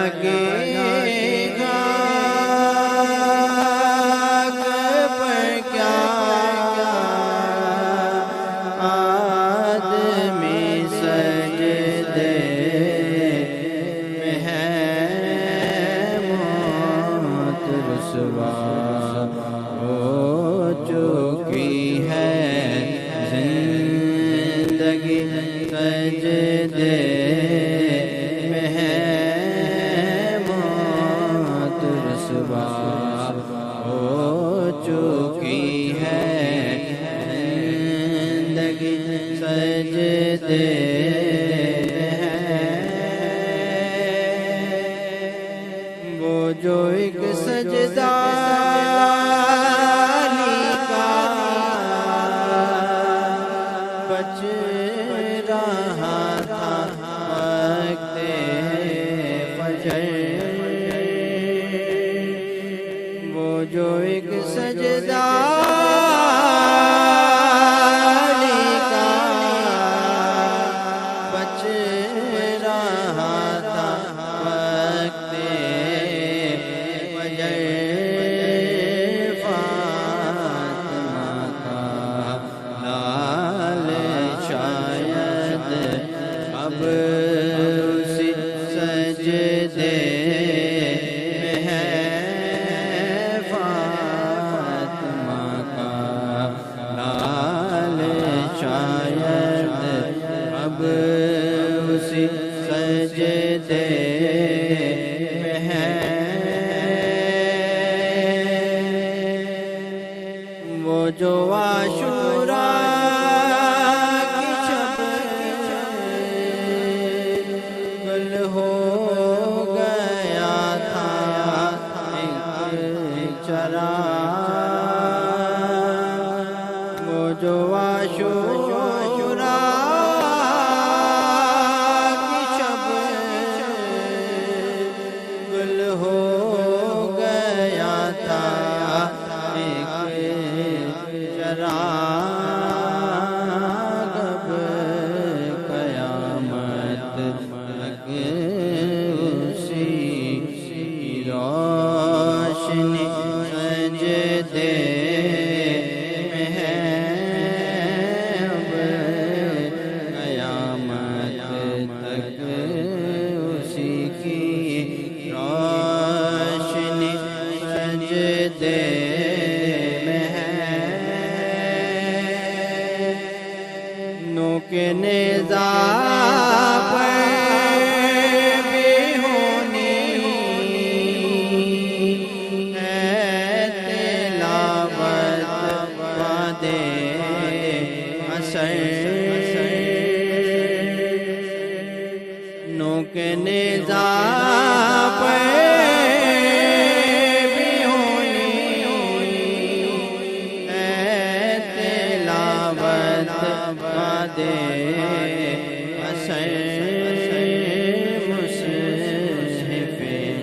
لگے گا پر کیا آدمی سجدے میں ہے موت رسوا ہو چکی ہے زندگی سجدے میں ہے موت رسوا ہو چکی ہے زندگی سجدے وہ جو ایک سجدہ بچ رہا تھا وقت فجر، وہ جو ایک سجدہ کا بچ رہا تھا وقت فجر، فاطمہ کا لال شاید اب اسی سجدے میں ہے، فاطمہ کا لال شاید اب اسی سجدے میں ہے، وہ جو عاشوراء کی شب گل ہو گیا تھا ایک چراغ، وہ جو عاشوراء کی شب گل ہو گیا تھا ایک چراغ، اب قیامت تک اسی روشنی سجدے میں ہے، اب قیامت تک اسی کی روشنی سجدے میں ہے، نوک نیزہ پر بھی ہونی ہے تلاوت بعد عصر، نوک نیزہ پر بھی ہونی ہے تلاوت بعد عصر، مصحف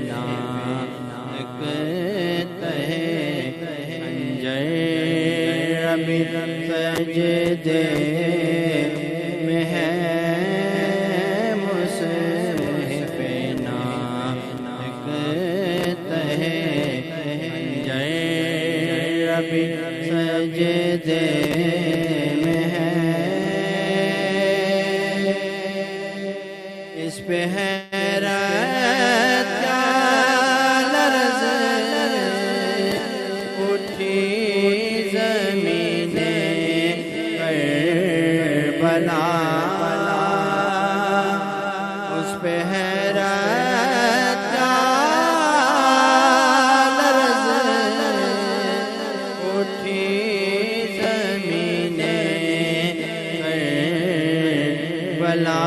نانک تہے خنجر ابھی سجدے میں ہے، مصحف نانک تہے خنجر ابھی سجدے میں ہے، اس پہ حیرت کا لرز اٹھی زمین کربلا، اس پہ حیرت کا لرز اٹھی زمین کربلا،